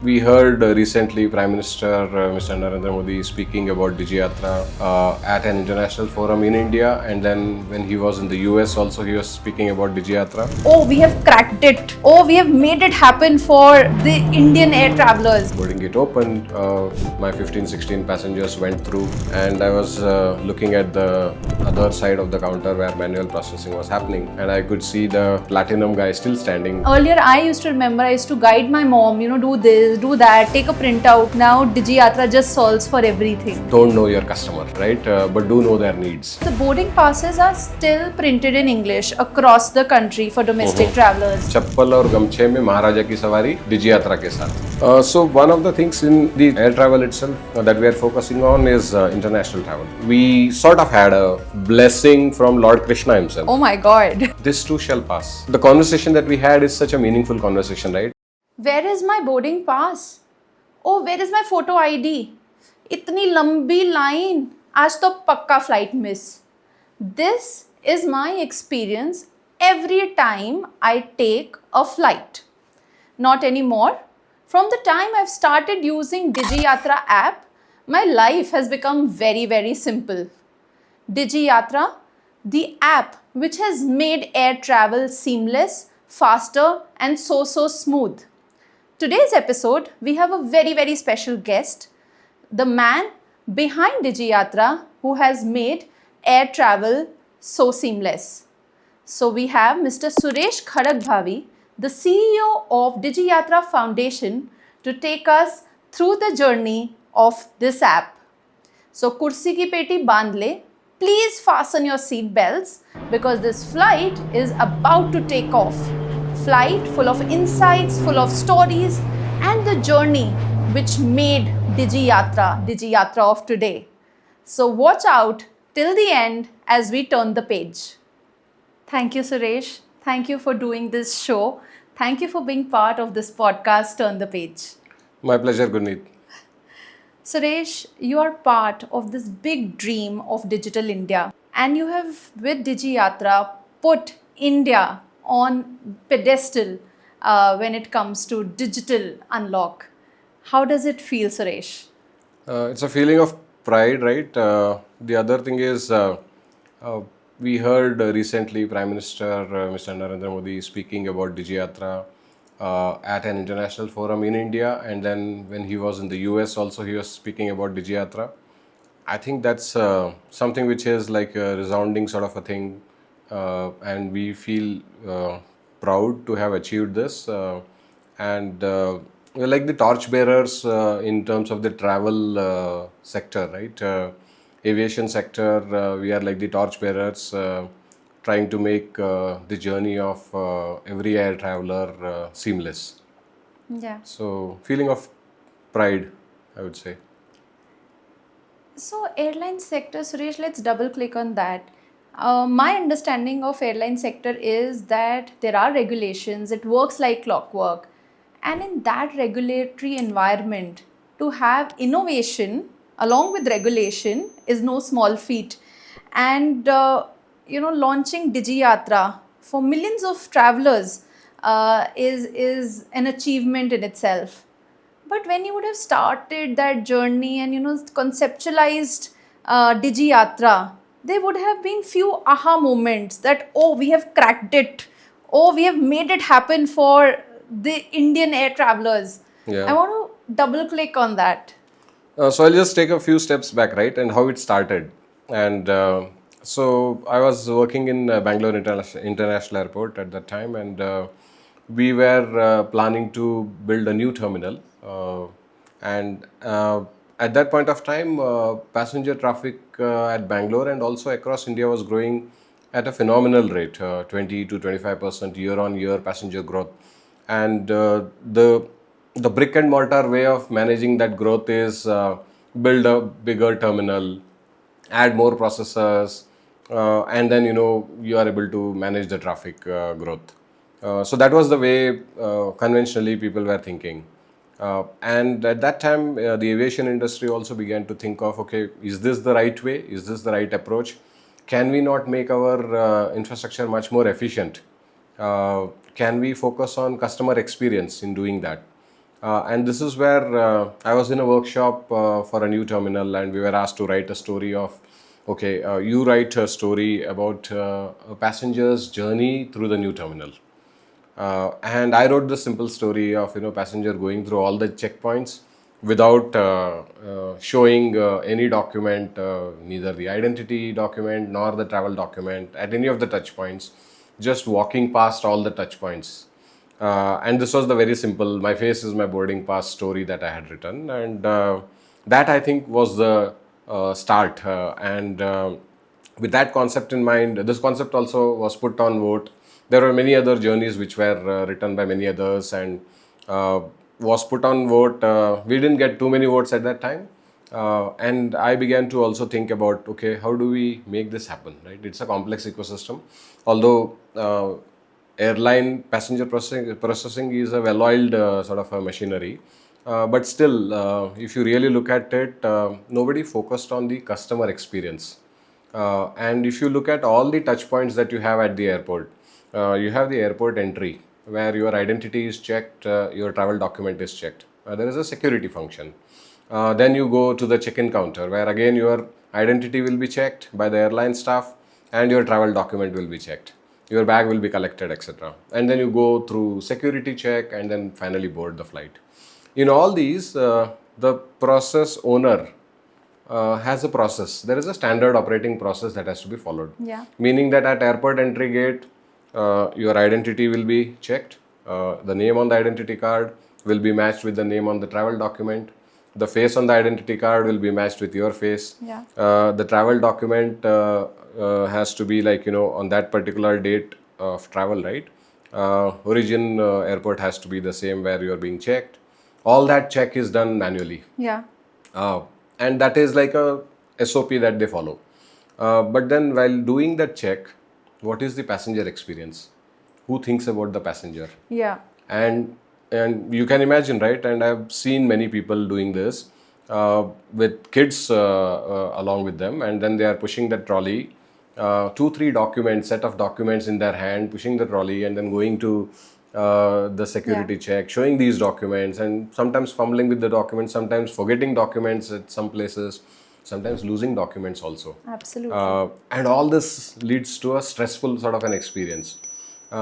We heard recently Prime Minister Mr. Narendra Modi speaking about DigiYatra at an international forum in India, and then when he was in the US also he was speaking about DigiYatra. Oh, we have cracked it. Oh, we have made it happen for the Indian air travelers. Boarding gate opened, my 15-16 passengers went through, and I was looking at the other side of the counter where manual processing was happening, and I could see the platinum guy still standing. Earlier, I used to remember I used to guide my mom, do this, do that, take a printout. Now, DigiYatra just solves for everything. Don't know your customer, right? But do know their needs. The boarding passes are still printed in English across the country for domestic travelers. चप्पल और गमछे में महाराजा की सवारी डिजी यात्रा के साथ. So one of the things in the air travel itself that we are focusing on is international travel. We sort of had a blessing from Lord Krishna himself. Oh my God. This too shall pass. The conversation that we had is such a meaningful conversation, right? Where is my boarding pass? Oh, where is my photo ID? इतनी लंबी line, आज तो पक्का flight miss. This is my experience every time I take a flight. Not anymore. From the time I've started using DigiYatra app, my life has become very, very simple. DigiYatra, the app which has made air travel seamless, faster and so smooth. Today's episode, we have a very, very special guest, the man behind DigiYatra who has made air travel so seamless. So we have Mr. Suresh Khadakbhavi, the CEO of Digi Yatra Foundation, to take us through the journey of this app. So kursi ki peti bandh le, please fasten your seat belts because this flight is about to take off. Flight full of insights, full of stories and the journey which made Digi Yatra of today. So watch out till the end as we turn the page. Thank you, Suresh. Thank you for doing this show. Thank you for being part of this podcast, Turn the Page. My pleasure, Gurneet. Suresh, you are part of this big dream of Digital India. And you have, with Digi Yatra, put India on pedestal when it comes to digital unlock. How does it feel, Suresh? It's a feeling of pride, right? The other thing is, we heard recently Prime Minister Mr. Narendra Modi speaking about DigiYatra at an international forum in India, and then when he was in the US also he was speaking about DigiYatra. I think that's something which is like a resounding sort of a thing, and we feel proud to have achieved this, and we're like the torchbearers in terms of the travel sector, right? Aviation sector, we are like the torchbearers trying to make the journey of every air traveler seamless. Yeah. So, feeling of pride, I would say. So, airline sector, Suresh, let's double click on that. My understanding of airline sector is that there are regulations, it works like clockwork. And in that regulatory environment, to have innovation along with regulation is no small feat. And, launching DigiYatra for millions of travelers is an achievement in itself. But when you would have started that journey and, conceptualized DigiYatra, there would have been few aha moments that, oh, we have cracked it. Oh, we have made it happen for the Indian air travelers. Yeah. I want to double click on that. So I'll just take a few steps back, right, and how it started. And so I was working in Bangalore International Airport at that time, and we were planning to build a new terminal. And at that point of time, passenger traffic at Bangalore and also across India was growing at a phenomenal rate, 20 to 25% year-on-year passenger growth. And the brick and mortar way of managing that growth is build a bigger terminal, add more processors, and then you are able to manage the traffic growth. So that was the way conventionally people were thinking. And at that time, the aviation industry also began to think of, okay, is this the right way? Is this the right approach? Can we not make our infrastructure much more efficient? Can we focus on customer experience in doing that? And this is where I was in a workshop for a new terminal, and we were asked to write a story of, okay, you write a story about a passenger's journey through the new terminal. And I wrote the simple story of passenger going through all the checkpoints without showing any document, neither the identity document nor the travel document at any of the touch points, just walking past all the touch points. And this was the very simple "my face is my boarding pass" story that I had written, and that I think was the start. And with that concept in mind, this concept also was put on vote. There were many other journeys which were written by many others, and was put on vote. We didn't get too many votes at that time, and I began to also think about, okay, how do we make this happen? Right, it's a complex ecosystem. Although airline passenger processing is a well-oiled sort of a machinery. But still, if you really look at it, nobody focused on the customer experience. And if you look at all the touch points that you have at the airport, you have the airport entry where your identity is checked, your travel document is checked. There is a security function. Then you go to the check-in counter where again your identity will be checked by the airline staff and your travel document will be checked. Your bag will be collected, etc. And then you go through security check and then finally board the flight. In all these, the process owner has a process. There is a standard operating process that has to be followed. Yeah. Meaning that at airport entry gate, your identity will be checked. The name on the identity card will be matched with the name on the travel document. The face on the identity card will be matched with your face. Yeah. The travel document has to be like, on that particular date of travel, right? Origin airport has to be the same where you are being checked. All that check is done manually. Yeah. And that is like a SOP that they follow. But then while doing that check, what is the passenger experience? Who thinks about the passenger? Yeah. And you can imagine, right? And I've seen many people doing this with kids along with them, and then they are pushing that trolley, 2-3 documents, set of documents in their hand, pushing the trolley, and then going to the security check, showing these documents, and sometimes fumbling with the documents, sometimes forgetting documents at some places, sometimes losing documents also. Absolutely. And all this leads to a stressful sort of an experience.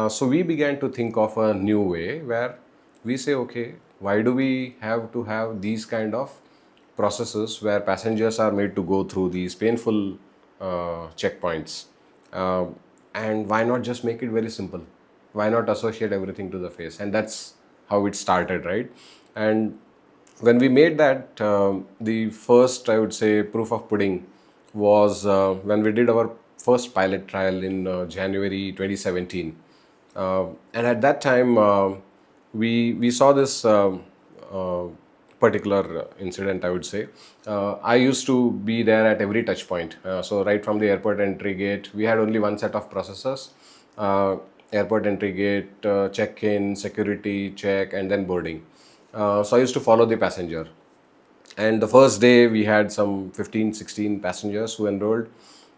So we began to think of a new way where we say, okay, why do we have to have these kind of processes where passengers are made to go through these painful checkpoints? And why not just make it very simple? Why not associate everything to the face? And that's how it started, right? And when we made that, the first, I would say, proof of pudding was when we did our first pilot trial in January 2017. And at that time, we saw this particular incident, I would say. I used to be there at every touch point. So right from the airport entry gate, we had only one set of processes. Airport entry gate, check-in, security check, and then boarding. So I used to follow the passenger. And the first day we had some 15-16 passengers who enrolled,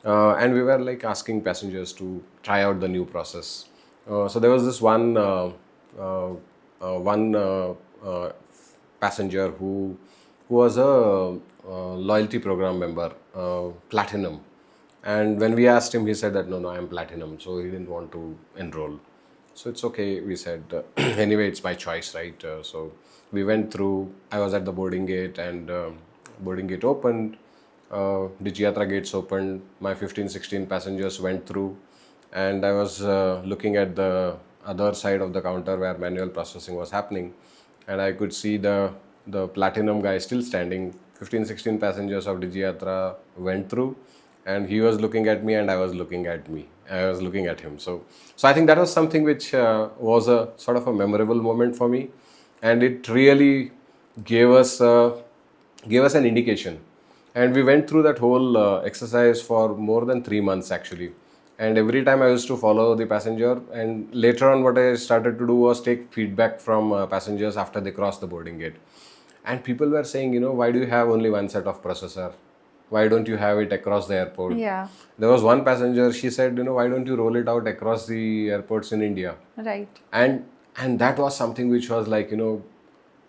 and we were like asking passengers to try out the new process. So there was this one passenger who was a loyalty program member, platinum. And when we asked him, he said that no, I am platinum, so he didn't want to enroll. So it's okay, we said. Anyway, it's my choice, right? So we went through. I was at the boarding gate, and boarding gate opened. DigiYatra gates opened. My 15-16 passengers went through, and I was looking at the other side of the counter where manual processing was happening, and I could see the platinum guy still standing. 15-16 passengers of DigiYatra went through, and he was looking at me, and I was looking at him. So I think that was something which was a sort of a memorable moment for me, and it really gave us an indication. And we went through that whole exercise for more than 3 months actually. And every time I used to follow the passenger, and later on what I started to do was take feedback from passengers after they crossed the boarding gate. And people were saying, why do you have only one set of processor? Why don't you have it across the airport? Yeah. There was one passenger, she said, why don't you roll it out across the airports in India? Right. And that was something which was like,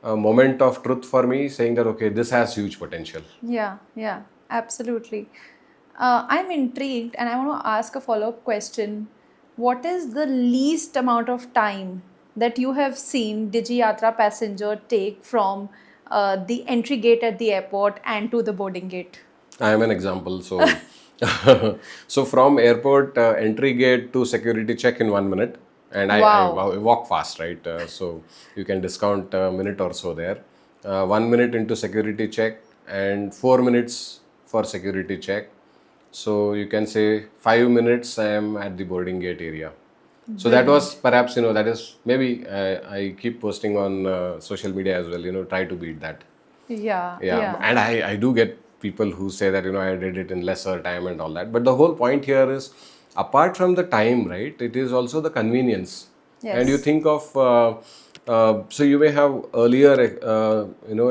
a moment of truth for me, saying that okay, this has huge potential. Yeah, absolutely. I'm intrigued and I want to ask a follow up question. What is the least amount of time that you have seen DigiYatra passenger take from the entry gate at the airport and to the boarding gate? I am an example. So, so from airport entry gate to security check in 1 minute, and Wow. I walk fast, right? So you can discount a minute or so there. 1 minute into security check and 4 minutes for security check. So you can say 5 minutes I am at the boarding gate area. So that was Brilliant. perhaps, that is maybe I keep posting on social media as well. Try to beat that. Yeah, Yeah, yeah. and I do get people who say that I did it in lesser time and all that. But the whole point here is, apart from the time, right? It is also the convenience. And you Yes. think of so you may have earlier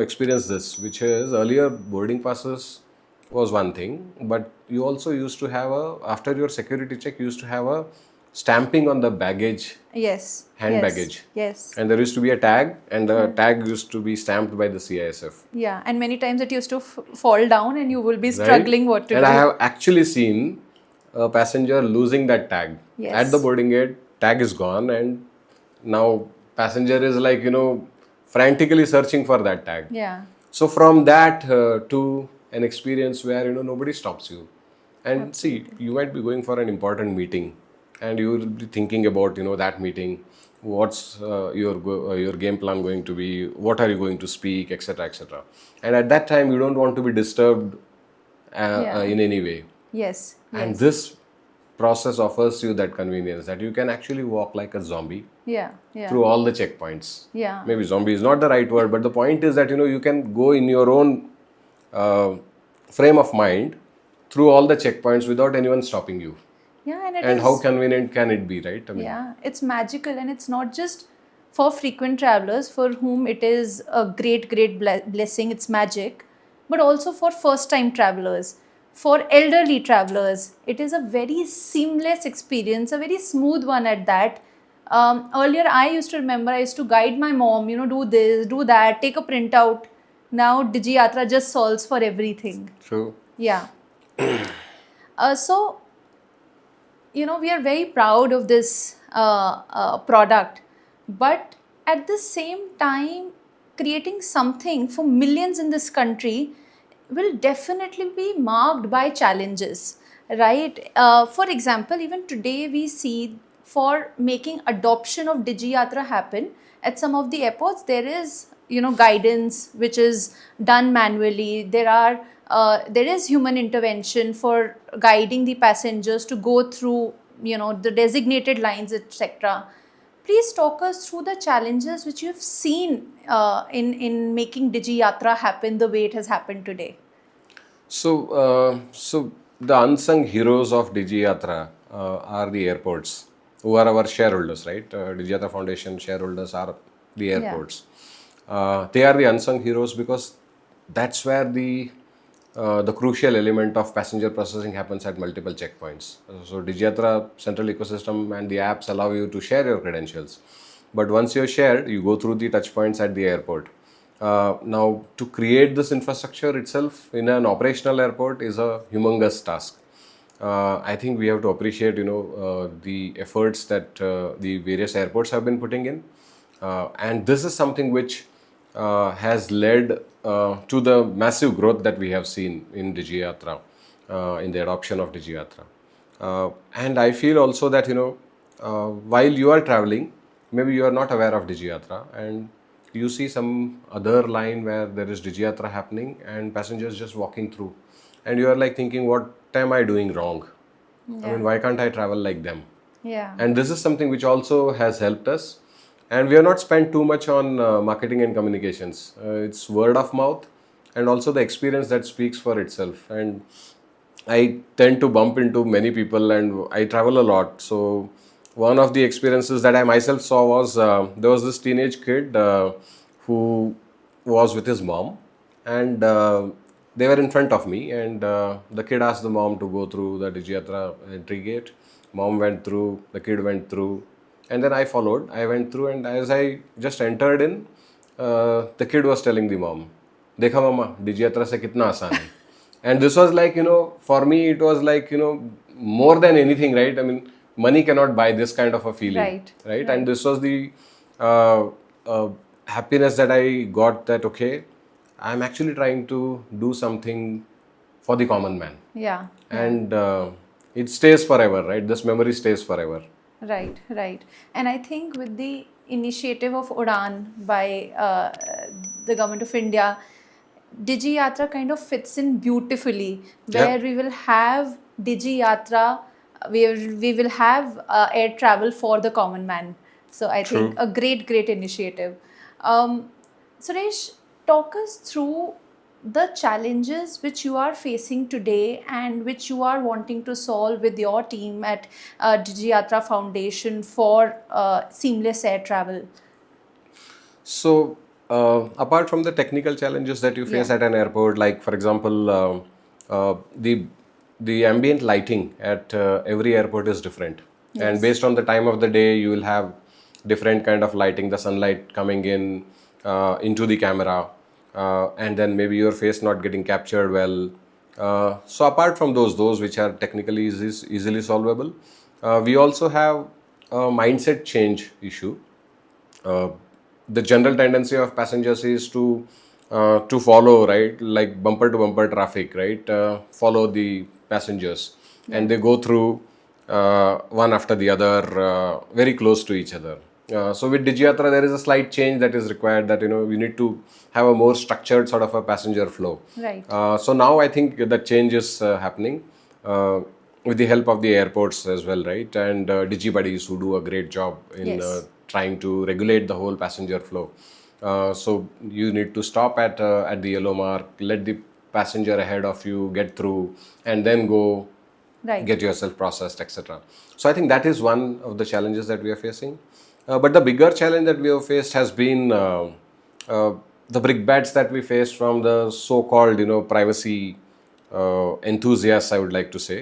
experienced this, which is earlier boarding passes was one thing, but you also used to have a, after your security check, you used to have a stamping on the baggage, Yes. hand Yes. baggage, Yes. and there used to be a tag, and the tag used to be stamped by the CISF. Yeah. And many times it used to fall down and you will be Right? struggling what to And I do. have actually seen a passenger losing that tag at the Yes. boarding gate. Tag is gone, and now passenger is like frantically searching for that tag. Yeah. So from that to an experience where nobody stops you, and see, Absolutely. you might be going for an important meeting, and you will be thinking about that meeting. What's your game plan going to be? What are you going to speak, etc., etc. And at that time, you don't want to be disturbed Yeah. in any way. Yes. And Yes. this process offers you that convenience that you can actually walk like a zombie Yeah. Yeah. through all the checkpoints. Yeah. Maybe zombie is not the right word, but the point is that you can go in your own uh, frame of mind through all the checkpoints without anyone stopping you. Yeah. And it And how is. convenient can it be, right? I mean, Yeah, it's magical and it's not just for frequent travelers for whom it is a great blessing, it's magic, but also for first time travelers, for elderly travelers. It is a very seamless experience, a very smooth one at that. Earlier, I used to remember, I used to guide my mom, do this, do that, take a printout. Now, DigiYatra just solves for everything. true. Yeah. So, we are very proud of this product, but at the same time, creating something for millions in this country will definitely be marked by challenges, right? For example, even today we see, for making adoption of DigiYatra happen at some of the airports, there is guidance which is done manually. There is human intervention for guiding the passengers to go through the designated lines, etc. Please talk us through the challenges which you've seen in making DigiYatra happen the way it has happened today. So the unsung heroes of DigiYatra are the airports, who are our shareholders, right? Digi Yatra Foundation shareholders are the Yeah. airports. They are the unsung heroes because that's where the crucial element of passenger processing happens at multiple checkpoints. So DigiYatra central ecosystem and the apps allow you to share your credentials. But once you're shared, you go through the touch points at the airport. Now, to create this infrastructure itself in an operational airport is a humongous task. I think we have to appreciate, the efforts that the various airports have been putting in, and this is something which has led to the massive growth that we have seen in DigiYatra, in the adoption of DigiYatra. And I feel also that while you are traveling, maybe you are not aware of DigiYatra, and you see some other line where there is DigiYatra happening and passengers just walking through, and you are like thinking, what am I doing wrong? I Yeah. mean, why can't I travel like them? Yeah. And this is something which also has helped us. And we have not spent too much on marketing and communications. It's word of mouth and also the experience that speaks for itself. And I tend to bump into many people and I travel a lot. So one of the experiences that I myself saw was there was this teenage kid who was with his mom, and they were in front of me, and the kid asked the mom to go through the DigiYatra entry gate. Mom went through, the kid went through, and then I followed. I went through, and as I just entered in, the kid was telling the mom, "Dekha mama, DigiYatra se kitna aasan hai." And this was like, for me, it was like, more than anything, right? I mean, money cannot buy this kind of a feeling, Right, right? right. And this was the uh, happiness that I got, that, okay, I'm actually trying to do something for the common man. Yeah. And it stays forever, right? This memory stays forever. Right, right. And I think with the initiative of Udan by the government of India, Digi Yatra kind of fits in beautifully, where Yeah, we will have Digi Yatra, we will have air travel for the common man. So I think true. a great, great initiative. Um, Suresh, talk us through the challenges which you are facing today and which you are wanting to solve with your team at Digi Yatra Foundation for seamless air travel. So, apart from the technical challenges that you face Yeah. at an airport, like for example, the ambient lighting at every airport is different, and Yes. based on the time of the day, you will have different kind of lighting. The sunlight coming in into the camera, and then maybe your face not getting captured well. So apart from those which are technically easily solvable, we also have a mindset change issue. uh, the general tendency of passengers is to follow, right, like bumper to bumper traffic, right, follow the passengers, Yeah. and they go through one after the other, very close to each other. So with DigiYatra, there is a slight change that is required, that we need to have a more structured sort of a passenger flow. Right. So now I think that change is happening uh, with the help of the airports as well, right? And DigiBuddies, who do a great job in Yes. trying to regulate the whole passenger flow. So you need to stop at the yellow mark, let the passenger ahead of you get through, and then go Right. get yourself processed, etc. So I think that is one of the challenges that we are facing. But the bigger challenge that we have faced has been uh, the brickbats that we faced from the so-called, privacy enthusiasts, I would like to say,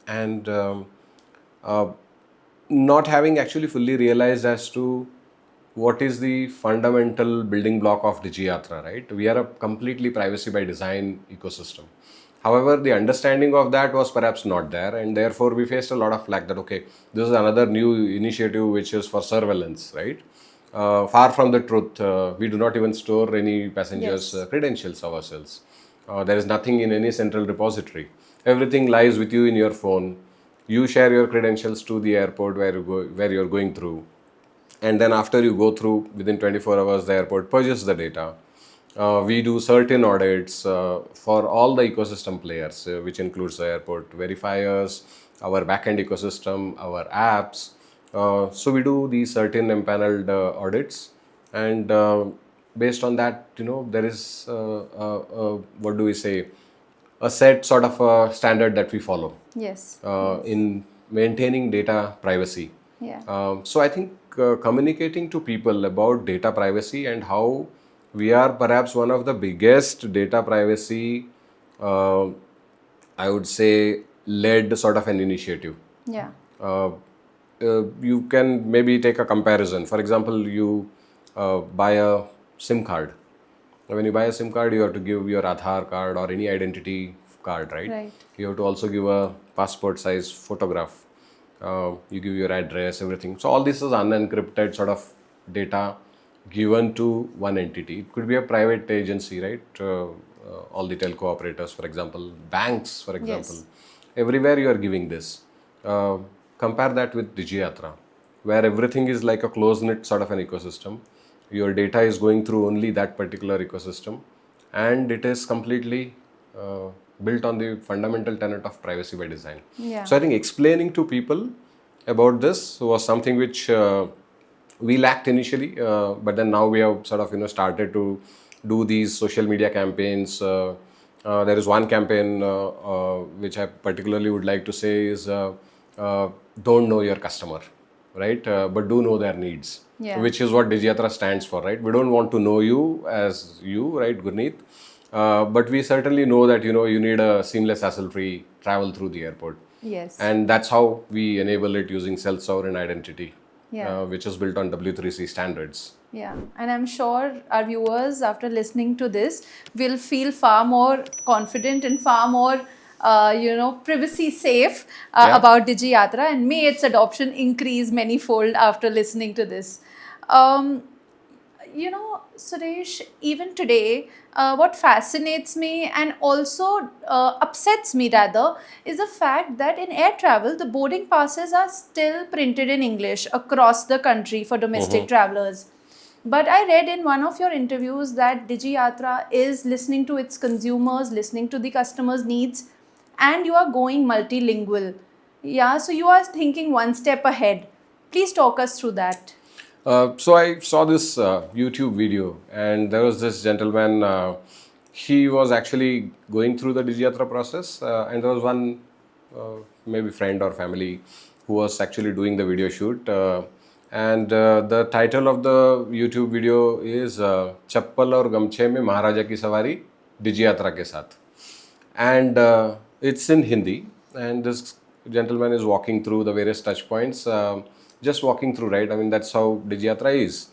and uh, not having actually fully realized as to what is the fundamental building block of DigiYatra, right? We are a completely privacy by design ecosystem. However, the understanding of that was perhaps not there, and therefore we faced a lot of flack that, okay, this is another new initiative which is for surveillance, right? Far from the truth. We do not even store any passengers' Yes. credentials ourselves. There is nothing in any central repository. Everything lies with you in your phone. You share your credentials to the airport where you're going through, and then after you go through, within 24 hours, the airport purges the data. We do certain audits for all the ecosystem players, which includes the airport verifiers, our backend ecosystem, our apps. So we do these certain empaneled audits, and based on that, there is what do we say, a set sort of a standard that we follow Yes. in maintaining data privacy. Yeah. So I think communicating to people about data privacy and how we are perhaps one of the biggest data privacy, uh, I would say, led sort of an initiative. Yeah. Uh, you can maybe take a comparison. For example, you buy a SIM card. When you buy a SIM card, you have to give your Aadhaar card or any identity card, right? Right. You have to also give a passport size photograph. You give your address, everything. So all this is unencrypted sort of data given to one entity. It could be a private agency, right? All the telco operators, for example, banks, for example. Yes. Everywhere you are giving this. Uh, Compare that with DigiYatra, where everything is like a close-knit sort of an ecosystem. Your data is going through only that particular ecosystem, and it is completely built on the fundamental tenet of privacy by design. Yeah. So I think explaining to people about this was something which we lacked initially, but then now we have sort of started to do these social media campaigns. There is one campaign which I particularly would like to say is don't know your customer, right? But do know their needs, Yeah. which is what DigiYatra stands for, right? We don't want to know you as you, right, Gurneet? But we certainly know that you need a seamless, hassle-free travel through the airport, Yes. and that's how we enable it using self-sovereign identity, Yeah. which is built on W3C standards. Yeah, and I'm sure our viewers, after listening to this, will feel far more confident and far more, privacy safe Yeah. about DigiYatra, and may its adoption increase manyfold after listening to this. Um, Suresh, even today, what fascinates me and also upsets me rather is the fact that in air travel, the boarding passes are still printed in English across the country for domestic travelers. But I read in one of your interviews that DigiYatra is listening to its consumers, listening to the customers' needs, and you are going multilingual. Yeah, so you are thinking one step ahead. Please talk us through that. So I saw this YouTube video, and there was this gentleman. He was actually going through the DigiYatra process, and there was one maybe friend or family who was actually doing the video shoot. And the title of the YouTube video is "चप्पल और गमछे में महाराजा की सवारी DigiYatra के साथ." And it's in Hindi. And this gentleman is walking through the various touch points, just walking through, right? I mean, that's how DigiYatra is.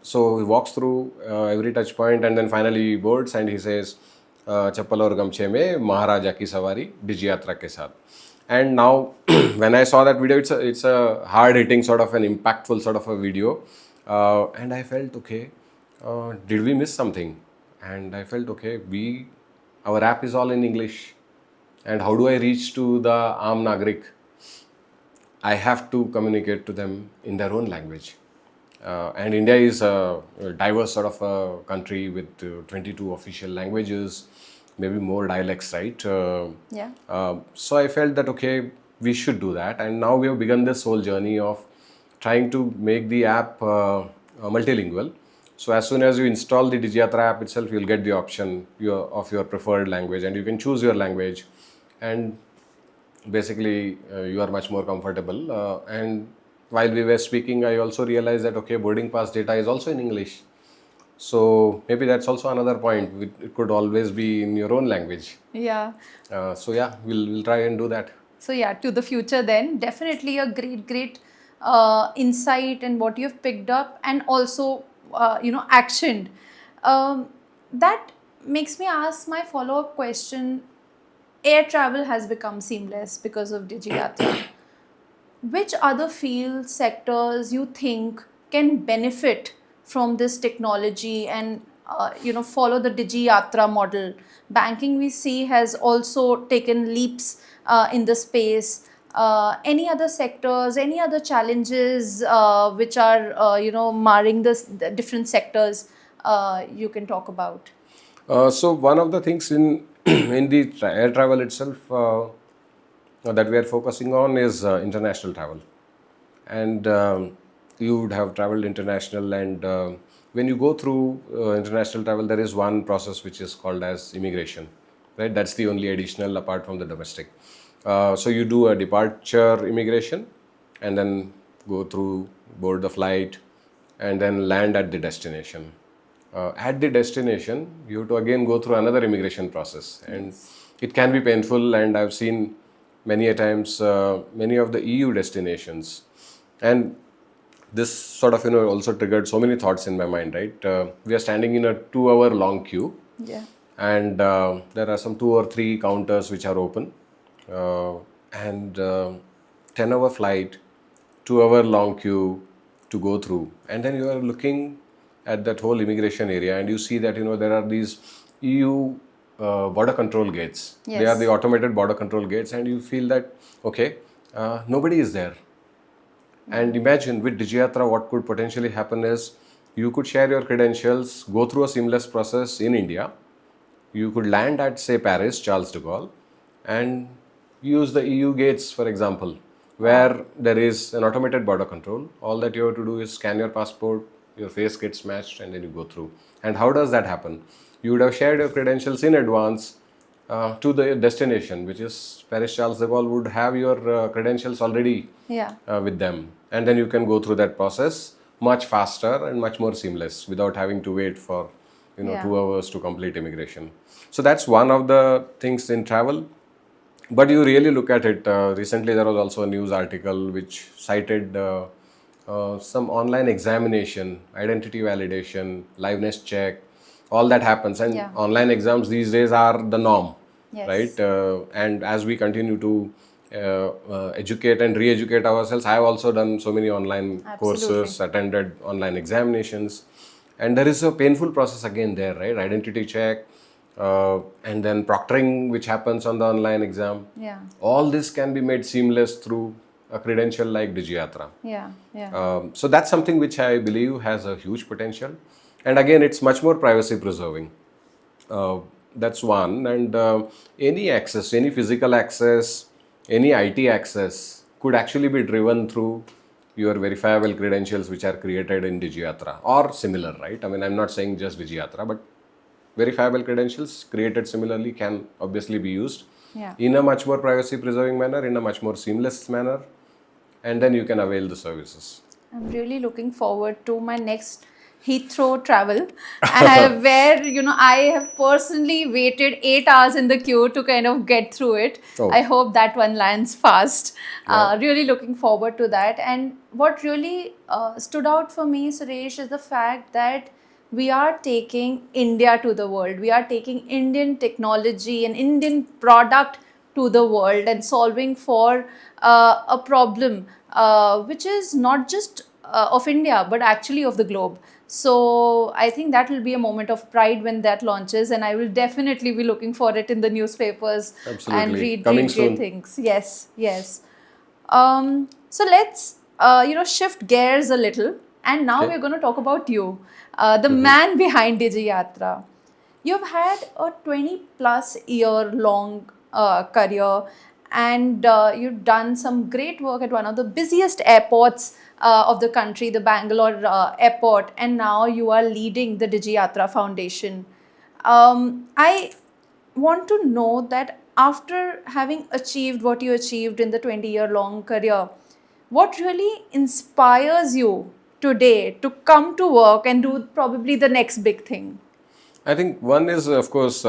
So he walks through every touch point, and then finally he boards and he says, "चप्पल और गमछे में महाराजा की सवारी DigiYatra के साथ." And now, when I saw that video, it's a hard hitting sort of an impactful sort of a video, and I felt okay. Did we miss something? And I felt okay. Our app is all in English, and how do I reach to the Aam Nagrik? I have to communicate to them in their own language. And India is a diverse sort of a country with 22 official languages, maybe more dialects, right? Yeah. So I felt that okay, we should do that, and now we have begun this whole journey of trying to make the app multilingual. So as soon as you install the DigiYatra app itself, you'll get the option of your preferred language, and you can choose your language, and basically you are much more comfortable. And while we were speaking, I also realized that okay, boarding pass data is also in English. So maybe that's also another point. It could always be in your own language. Yeah. So yeah, we'll try and do that. So yeah, to the future then, definitely a great insight and what you've picked up and also actioned. That makes me ask my follow-up question. Air travel has become seamless because of DigiYatra. Which other fields, sectors you think can benefit from this technology and follow the DigiYatra model? Banking we see has also taken leaps in the space. Any other sectors, any other challenges which are marring the different sectors you can talk about? So one of the things in in the air travel itself that we are focusing on is international travel, and you would have traveled international, and when you go through international travel, there is one process which is called as immigration, right? That's the only additional apart from the domestic. So you do a departure immigration, and then go through, board the flight, and then land at the destination. At the destination, you have to again go through another immigration process, and it can be painful. And I've seen many a times many of the EU destinations, and this sort of also triggered so many thoughts in my mind. Right, we are standing in a 2-hour long queue, Yeah. and there are some 2 or 3 counters which are open, and 10-hour flight, 2-hour long queue to go through, and then you are looking at that whole immigration area, and you see that there are these EU border control gates. They are Yes. the automated border control gates, and you feel that okay, nobody is there. And imagine with DigiYatra, what could potentially happen is you could share your credentials, go through a seamless process in India. You could land at, say, Paris, Charles de Gaulle, and use the EU gates, for example, where there is an automated border control. All that you have to do is scan your passport, your face gets matched, and then you go through. And how does that happen? You would have shared your credentials in advance to the destination, which is Paris, Charles de Gaulle, would have your credentials already Yeah. with them. And then you can go through that process much faster and much more seamless without having to wait for Yeah. 2 hours to complete immigration. So that's one of the things in travel. But you really look at it. Recently, there was also a news article which cited some online examination, identity validation, liveness check, all that happens. And Yeah. online exams these days are the norm, Yes. right? And as we continue to educate and re-educate ourselves, I have also done so many online Absolutely. courses, attended online examinations, and there is a painful process again there, right? Identity check, and then proctoring, which happens on the online exam. Yeah. All this can be made seamless through a credential like DigiYatra. Yeah. Yeah. So that's something which I believe has a huge potential, and again, it's much more privacy preserving. Uh, that's one, and any access, any physical access, any IT access could actually be driven through your verifiable credentials which are created in DigiYatra or similar, right? I mean, I'm not saying just DigiYatra, but verifiable credentials created similarly can obviously be used Yeah. in a much more privacy preserving manner, in a much more seamless manner, and then you can avail the services. I'm really looking forward to my next Heathrow travel, where I have personally waited 8 hours in the queue to kind of get through it. Oh, I hope that one lands fast. yeah. Really looking forward to that. And what really stood out for me, Suresh, is the fact that we are taking India to the world. We are taking Indian technology and Indian product to the world and solving for a problem which is not just of India but actually of the globe. So I think that will be a moment of pride when that launches, and I will definitely be looking for it in the newspapers and Absolutely. read Coming great soon. things. Yes, yes. So let's shift gears a little, and now Okay. we're going to talk about you, the man behind DigiYatra. You've had a 20 plus year long career, and you've done some great work at one of the busiest airports of the country, the Bangalore airport, and now you are leading the Digi Yatra Foundation. I want to know that after having achieved what you achieved in the 20-year-long career, what really inspires you today to come to work and do probably the next big thing? I think one is, of course,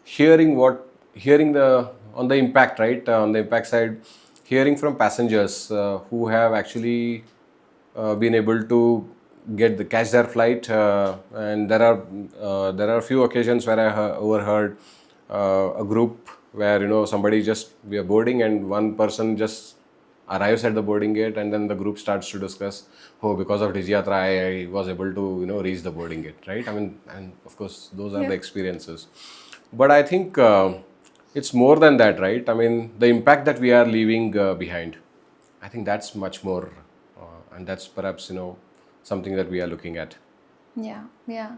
hearing the on the impact, right? On the impact side, hearing from passengers who have actually been able to catch their flight, and there are a few occasions where I overheard a group where somebody just we are boarding and one person just arrives at the boarding gate, and then the group starts to discuss, oh, because of DigiYatra I was able to reach the boarding gate, right? I mean, and of course those are Yeah. the experiences, but I think it's more than that, right? I mean, the impact that we are leaving behind, I think that's much more, and that's perhaps something that we are looking at. Yeah, yeah.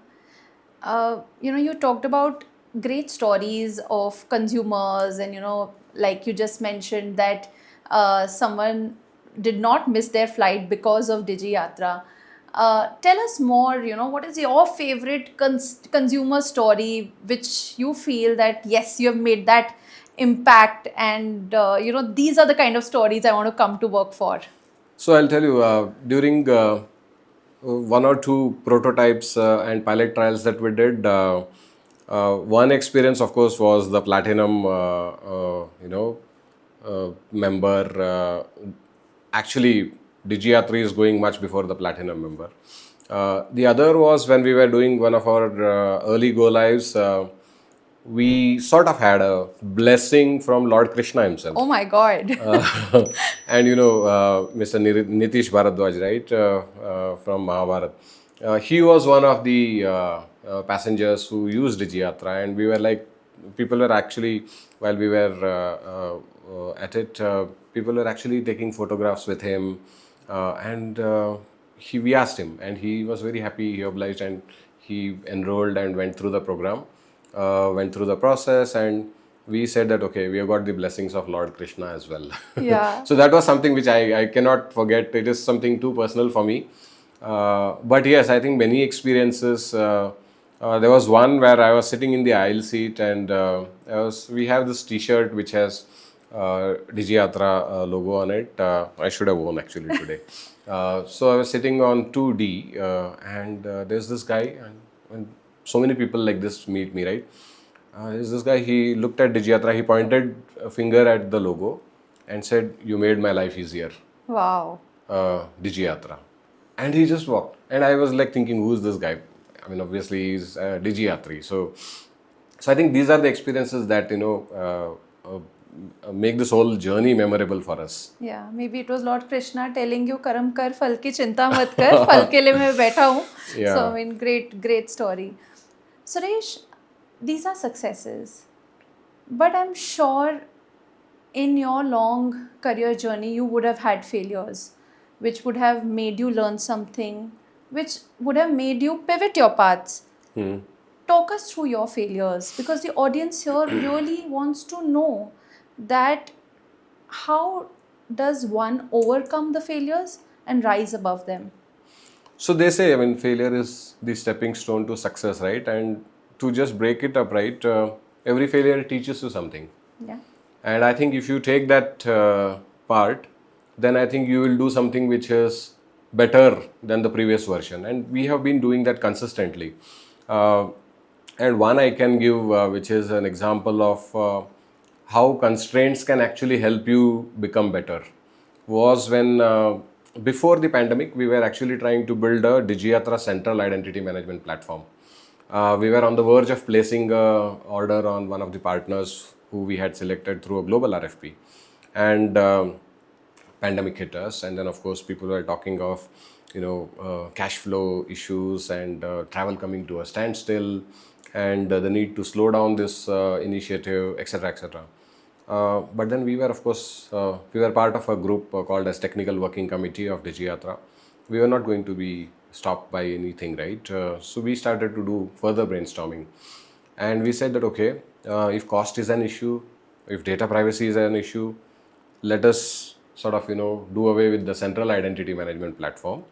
You talked about great stories of consumers, and like you just mentioned that someone did not miss their flight because of Digi Yatra. Tell us more. What is your favorite consumer story, which you feel that yes, you have made that impact, and these are the kind of stories I want to come to work for. So I'll tell you, during one or two prototypes and pilot trials that we did, one experience, of course, was the platinum, member. Actually, DigiYatra is going much before the platinum member. The other was when we were doing one of our early go lives. We sort of had a blessing from Lord Krishna himself. Oh my God. And Mr. Nitish Bharadwaj, right, from Mahabharat. He was one of the passengers who used DigiYatra, and we were like, people were actually, while we were at it, people were actually taking photographs with him, and we asked him, and he was very happy. He obliged, and he enrolled and went through the program, went through the process, and we said that okay, we have got the blessings of Lord Krishna as well. Yeah. So that was something which I cannot forget. It is something too personal for me. But yes, I think many experiences. There was one where I was sitting in the aisle seat, and we have this T-shirt which has DigiYatra logo on it. I should have worn actually today. So I was sitting on 2D, and there's this guy, and so many people like this meet me, right? There's this guy, he looked at DigiYatra, he pointed a finger at the logo and said, "You made my life easier." Wow. Digi Yatra. And he just walked. And I was like thinking, who's this guy? I mean, obviously he's Digi Yatri. So I think these are the experiences that, make this whole journey memorable for us. Yeah, maybe it was Lord Krishna telling you, "Karam kar, phal ki chinta mat kar, phal ke liye main baitha hu." So I Yeah. mean, great story. Suresh, these are successes, but I'm sure in your long career journey, you would have had failures, which would have made you learn something, which would have made you pivot your paths. Talk us through your failures, because the audience here really wants to know that how does one overcome the failures and rise above them? So they say, I mean, failure is the stepping stone to success, right? And to just break it up, right? Every failure teaches you something. Yeah. And I think if you take that part, then I think you will do something which is better than the previous version. And we have been doing that consistently. Uh, and one I can give, which is an example of how constraints can actually help you become better, was when before the pandemic, we were actually trying to build a DigiYatra central identity management platform. We were on the verge of placing a order on one of the partners who we had selected through a global RFP, and pandemic hit us, and then of course people were talking of cash flow issues and travel coming to a standstill, and the need to slow down this initiative, etc., etc. But then we were, of course, we were part of a group called as Technical Working Committee of DigiYatra. We were not going to be stopped by anything, right? So we started to do further brainstorming. And we said that, okay, if cost is an issue, if data privacy is an issue, let us sort of, do away with the central identity management platform,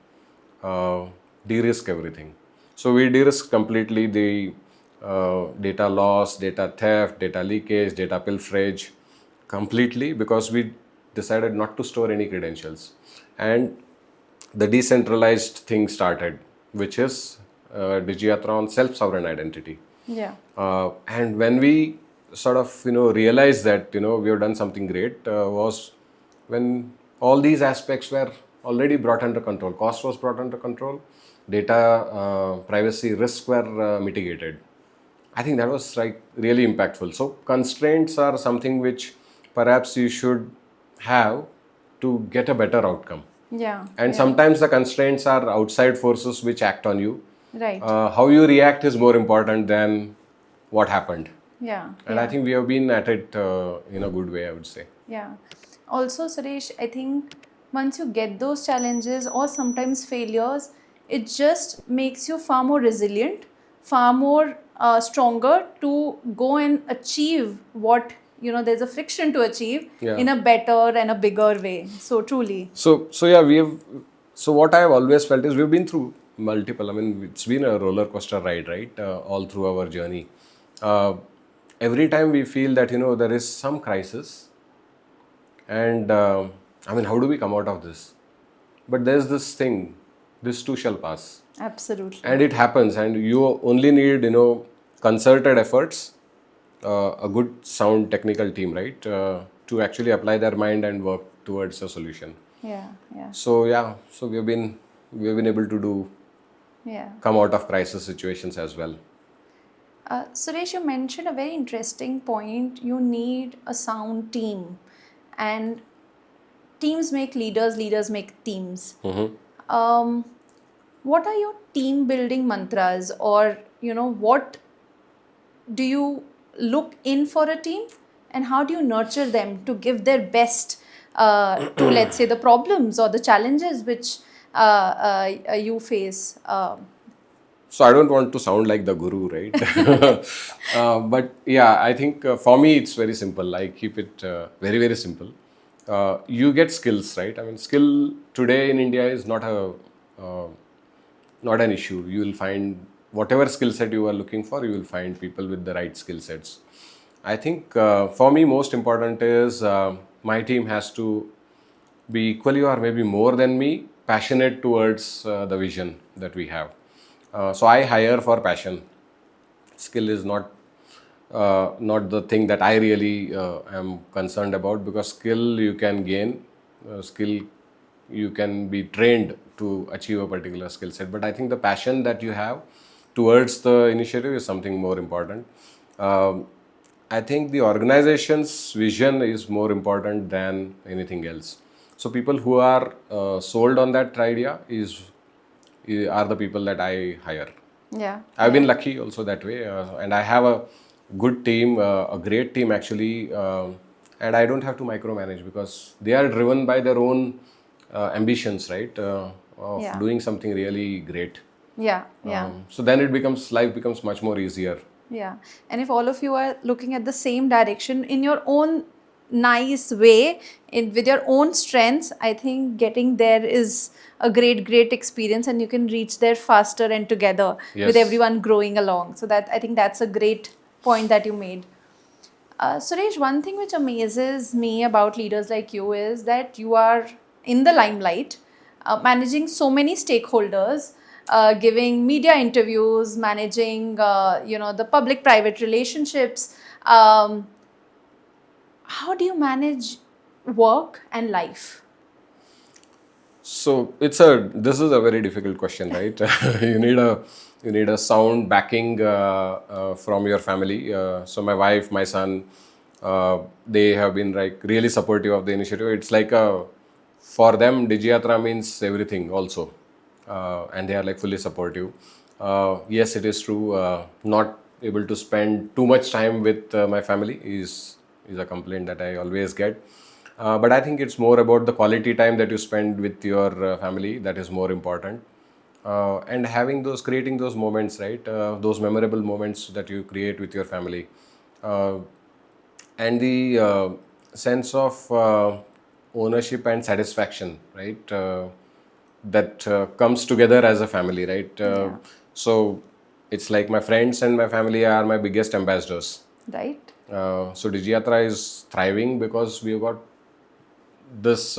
de-risk everything. So we de-risk completely the data loss, data theft, data leakage, data pilferage completely, because we decided not to store any credentials. And the decentralized thing started, which is DigiYatra on self-sovereign identity. Yeah. And when we sort of realized that we have done something great, was when all these aspects were already brought under control. Cost was brought under control. Data privacy risks were mitigated. I think that was like really impactful. So constraints are something which perhaps you should have to get a better outcome. Yeah. And Yeah. sometimes the constraints are outside forces which act on you. Right. How you react is more important than what happened. Yeah. And Yeah. I think we have been at it in a good way, I would say. Yeah. Also, Suresh, I think once you get those challenges or sometimes failures, it just makes you far more resilient, far more stronger to go and achieve what, there's a friction to achieve Yeah. in a better and a bigger way. So, truly. So yeah, we have. So what I have always felt is we've been through multiple. I mean, it's been a roller coaster ride, right? All through our journey. Every time we feel that there is some crisis, and I mean, how do we come out of this? But there's this thing, this too shall pass, Absolutely. and it happens, and you only need concerted efforts, a good sound technical team, right, to actually apply their mind and work towards a solution. Yeah. Yeah. So yeah, so we've been able to do Yeah. come out of crisis situations as well. Suresh, you mentioned a very interesting point. You need a sound team, and teams make leaders, leaders make teams. What are your team building mantras, or what do you look in for a team, and how do you nurture them to give their best to, let's say, the problems or the challenges which you face? So I don't want to sound like the guru, right? But yeah, I think for me it's very simple. I keep it very, very simple. You get skills, right? I mean, skill today in India is not an issue. You will find whatever skill set you are looking for, you will find people with the right skill sets. I think for me, most important is my team has to be equally or maybe more than me passionate towards the vision that we have. So I hire for passion. Skill is not the thing that I really am concerned about, because skill you can gain, skill you can be trained to achieve a particular skill set. But I think the passion that you have towards the initiative is something more important. Um, I think the organization's vision is more important than anything else. So people who are sold on that idea are the people that I hire. Yeah. I've been lucky also that way, and I have a good team, a great team actually, and I don't have to micromanage because they are driven by their own ambitions, right, of Yeah. doing something really great. Yeah. Yeah. So then life becomes much more easier. Yeah. And if all of you are looking at the same direction in your own nice way, with your own strengths, I think getting there is a great experience, and you can reach there faster and together with Yes. everyone growing along. So that I think that's a great point that you made. Suresh, one thing which amazes me about leaders like you is that you are in the limelight, managing so many stakeholders, giving media interviews, managing, the public-private relationships. How do you manage work and life? So this is a very difficult question, right? You need a sound backing from your family. So my wife, my son, they have been like really supportive of the initiative. It's like for them, DigiYatra means everything also, and they are like fully supportive. Yes, it is true. Not able to spend too much time with my family is a complaint that I always get. But I think it's more about the quality time that you spend with your family that is more important. And creating those moments, right? Those memorable moments that you create with your family. Uh, and the sense of ownership and satisfaction, right? That comes together as a family, right? Yeah. So it's like my friends and my family are my biggest ambassadors. Right? So DigiYatra is thriving because we've got this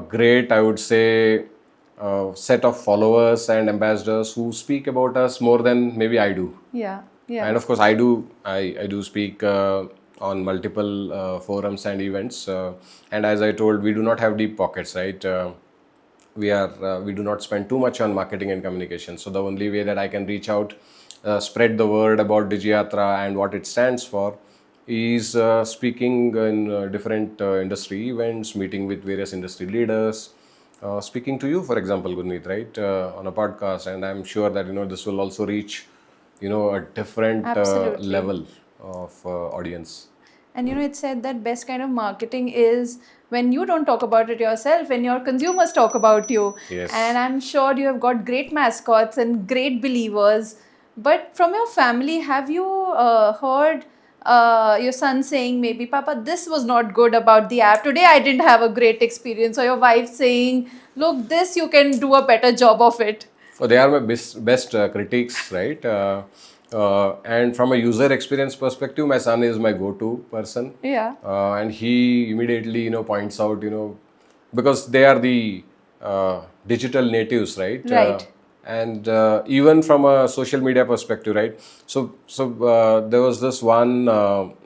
great, I would say, set of followers and ambassadors who speak about us more than maybe I do. Yeah. Yeah. And of course, I do speak on multiple forums and events. And as I told, we do not have deep pockets, right? We do not spend too much on marketing and communication. So the only way that I can reach out, spread the word about DigiYatra and what it stands for, is speaking in different industry events, meeting with various industry leaders, speaking to you, for example, Gurneet, right, on a podcast. And I'm sure that this will also reach a different Absolutely. level of audience. And it's said that best kind of marketing is when you don't talk about it yourself, when your consumers talk about you. Yes. And I'm sure you have got great mascots and great believers. But from your family, have you heard your son saying, maybe, Papa, this was not good about the app. Today I didn't have a great experience. Or your wife saying, look, this you can do a better job of it. So they are my best critics, right? And from a user experience perspective, my son is my go-to person. Yeah. And he immediately, points out, because they are the digital natives, right? Right. And even from a social media perspective, right? So there was this one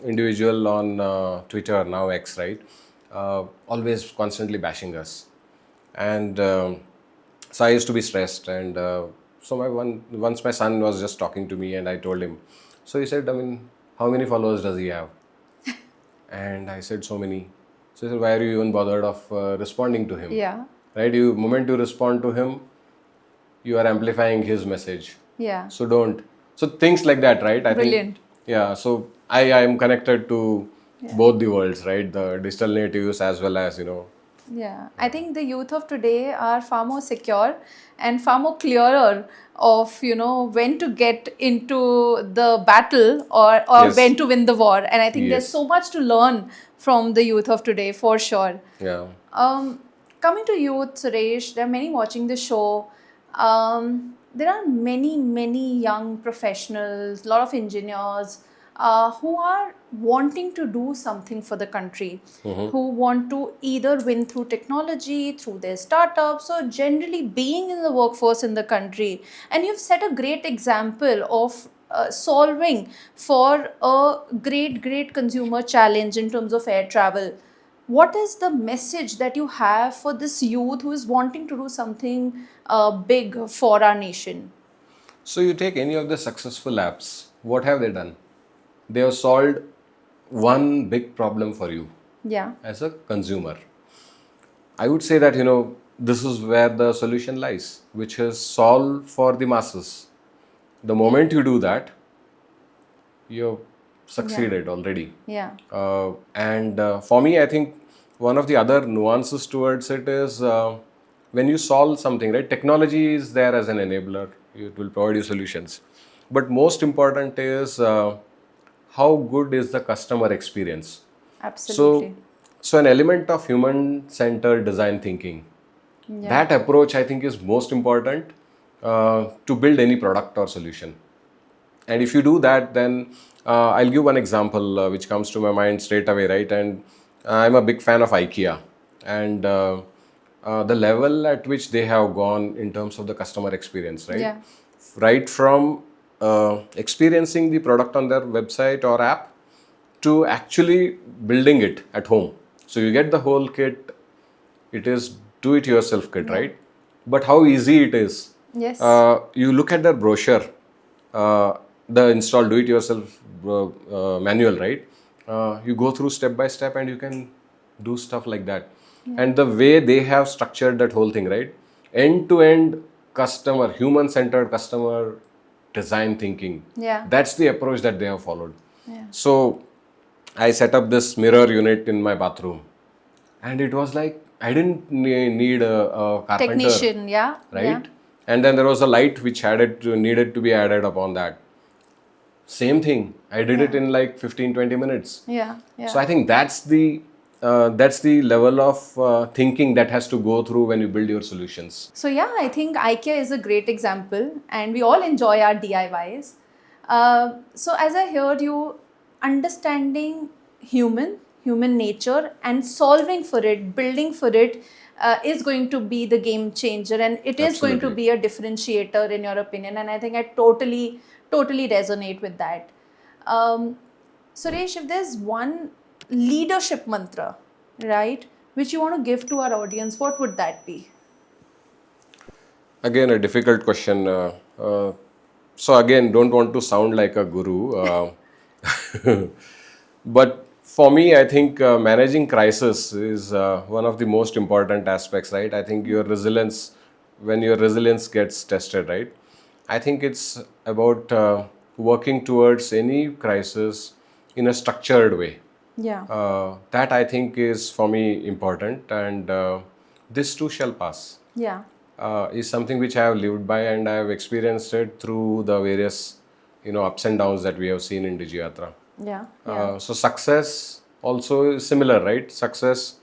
individual on Twitter, now X, right? Always constantly bashing us. And so I used to be stressed, and so once my son was just talking to me, and I told him. So he said, I mean, how many followers does he have? And I said, so many. So he said, why are you even bothered of responding to him? Yeah. Right? Moment you respond to him, you are amplifying his message. Yeah. So don't. So things like that, right? I Brilliant. think. Yeah. So I am connected to both the worlds, right? The digital natives as well as Yeah, I think the youth of today are far more secure and far more clearer of when to get into the battle or Yes. when to win the war. And I think there's Yes. so much to learn from the youth of today, for sure. Yeah. Coming to youth, Suresh, there are many watching the show. There are many young professionals, a lot of engineers who are wanting to do something for the country, who want to either win through technology, through their startups, or generally being in the workforce in the country. And you've set a great example of solving for a great consumer challenge in terms of air travel. what is the message that you have for this youth who is wanting to do something big for our nation? So you take any of the successful apps, what have they done? They have solved one big problem for you Yeah. as a consumer. I would say that, this is where the solution lies, which is solve for the masses. The moment you do that, you've succeeded already. Yeah. And for me, I think one of the other nuances towards it is when you solve something, right? Technology is there as an enabler, it will provide you solutions. But most important is how good is the customer experience. So, Absolutely. so an element of human-centered design thinking. Yeah. That approach, I think, is most important to build any product or solution. And if you do that, then I'll give one example which comes to my mind straight away, right? And I'm a big fan of IKEA, and the level at which they have gone in terms of the customer experience, right? Yeah. Right from experiencing the product on their website or app to actually building it at home. So you get the whole kit. It is do-it-yourself kit, right? But how easy it is. Yes. You look at their brochure, the install do-it-yourself manual, right? You go through step by step, and you can do stuff like that. And the way they have structured that whole thing, right? End-to-end customer, human-centered customer design thinking. Yeah. That's the approach that they have followed. Yeah. So I set up this mirror unit in my bathroom, and it was like I didn't need a carpenter, Technician. Yeah. right? Yeah. And then there was a light which needed to be added upon that. Same thing. I did it in like 15-20 minutes. Yeah. Yeah. So I think that's the level of thinking that has to go through when you build your solutions. So yeah, I think IKEA is a great example, and we all enjoy our DIYs. So as I heard you, understanding human nature, and solving for it, building for it, is going to be the game changer, and it is going to Absolutely. be a differentiator in your opinion. And I think I totally resonate with that. Suresh, if there's one leadership mantra, right, which you want to give to our audience, what would that be? Again, a difficult question. So again, don't want to sound like a guru, but for me, I think managing crisis is one of the most important aspects, right? I think your resilience, when your resilience gets tested, right? I think it's about working towards any crisis in a structured way. Yeah. That I think is for me important, and this too shall pass. Yeah. Is something which I have lived by, and I have experienced it through the various, ups and downs that we have seen in DigiYatra. Yeah. So success also is similar, right? Success,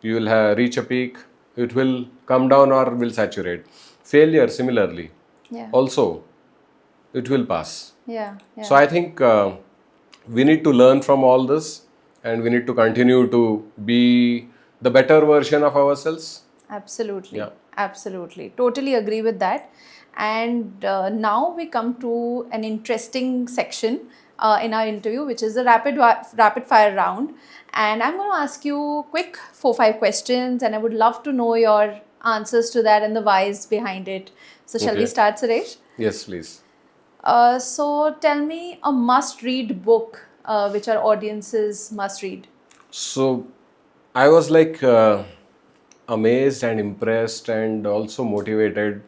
you will reach a peak, it will come down or will saturate. Failure, similarly, Yeah. also, it will pass. Yeah. Yeah. So I think we need to learn from all this, and we need to continue to be the better version of ourselves. Absolutely. Yeah. Absolutely. Totally agree with that. And now we come to an interesting section in our interview, which is the rapid fire round. And I'm going to ask you quick 4-5 questions, and I would love to know your answers to that and the whys behind it. So shall we Okay. start, Suresh? Yes, please. So tell me a must-read book which our audiences must read. So I was like amazed and impressed and also motivated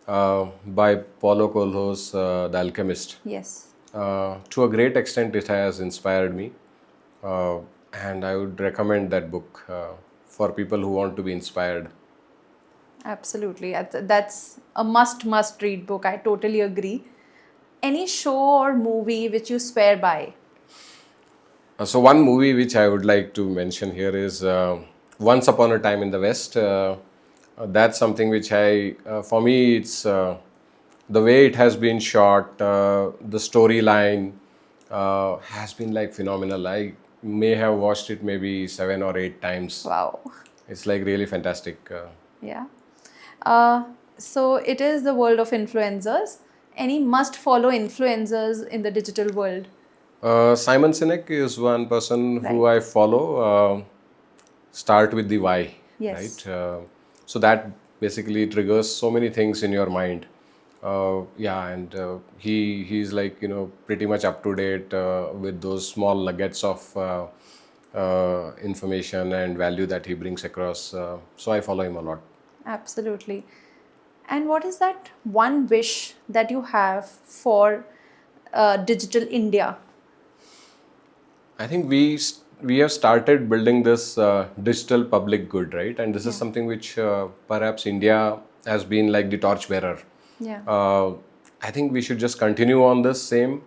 by Paulo Coelho's The Alchemist. Yes. To a great extent, it has inspired me, and I would recommend that book for people who want to be inspired. Absolutely. That's a must read book. I totally agree. Any show or movie which you swear by? So one movie which I would like to mention here is Once Upon a Time in the West. That's something which for me, it's the way it has been shot, the storyline has been like phenomenal. I may have watched it maybe 7 or 8 times. Wow. It's like really fantastic. Yeah. So it is the world of influencers. Any must follow influencers in the digital world? Simon Sinek is one person who Right. I follow. start with the why, Yes. right? So that basically triggers so many things in your mind. Yeah, and he's like, you know, pretty much up to date with those small nuggets of information and value that he brings across. So I follow him a lot. Absolutely. And what is that one wish that you have for digital India? I think we have started building this digital public good, right? And this is Yeah. something which perhaps India has been like the torchbearer. Yeah. I think we should just continue on this same.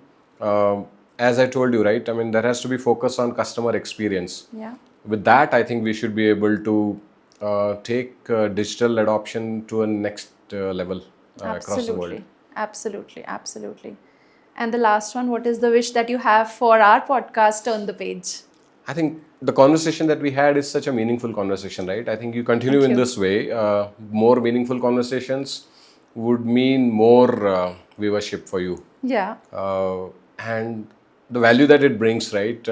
As I told you, right? I mean, there has to be focus on customer experience. Yeah. With that, I think we should be able to take digital adoption to a next level across the world. Absolutely. Absolutely. Absolutely. And the last one, what is the wish that you have for our podcast, Turn the Page? I think the conversation that we had is such a meaningful conversation, right? I think you continue Thank in you. this way. More meaningful conversations would mean more viewership for you. Yeah. And the value that it brings, right,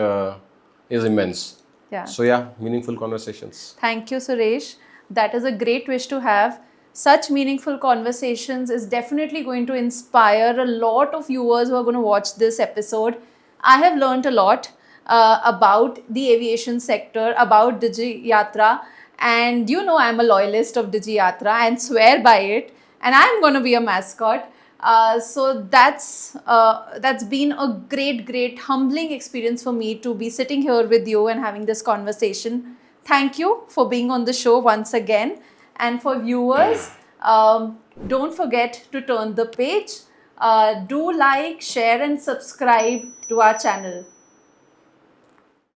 is immense. Yeah. So, yeah, meaningful conversations. Thank you, Suresh. That is a great wish to have. Such meaningful conversations is definitely going to inspire a lot of viewers who are going to watch this episode. I have learned a lot about the aviation sector, about Digi Yatra, and you know I'm a loyalist of Digi Yatra and swear by it, and I'm going to be a mascot. So that's been a great humbling experience for me to be sitting here with you and having this conversation. Thank you for being on the show once again. And for viewers, don't forget to turn the page. Do like, share and subscribe to our channel.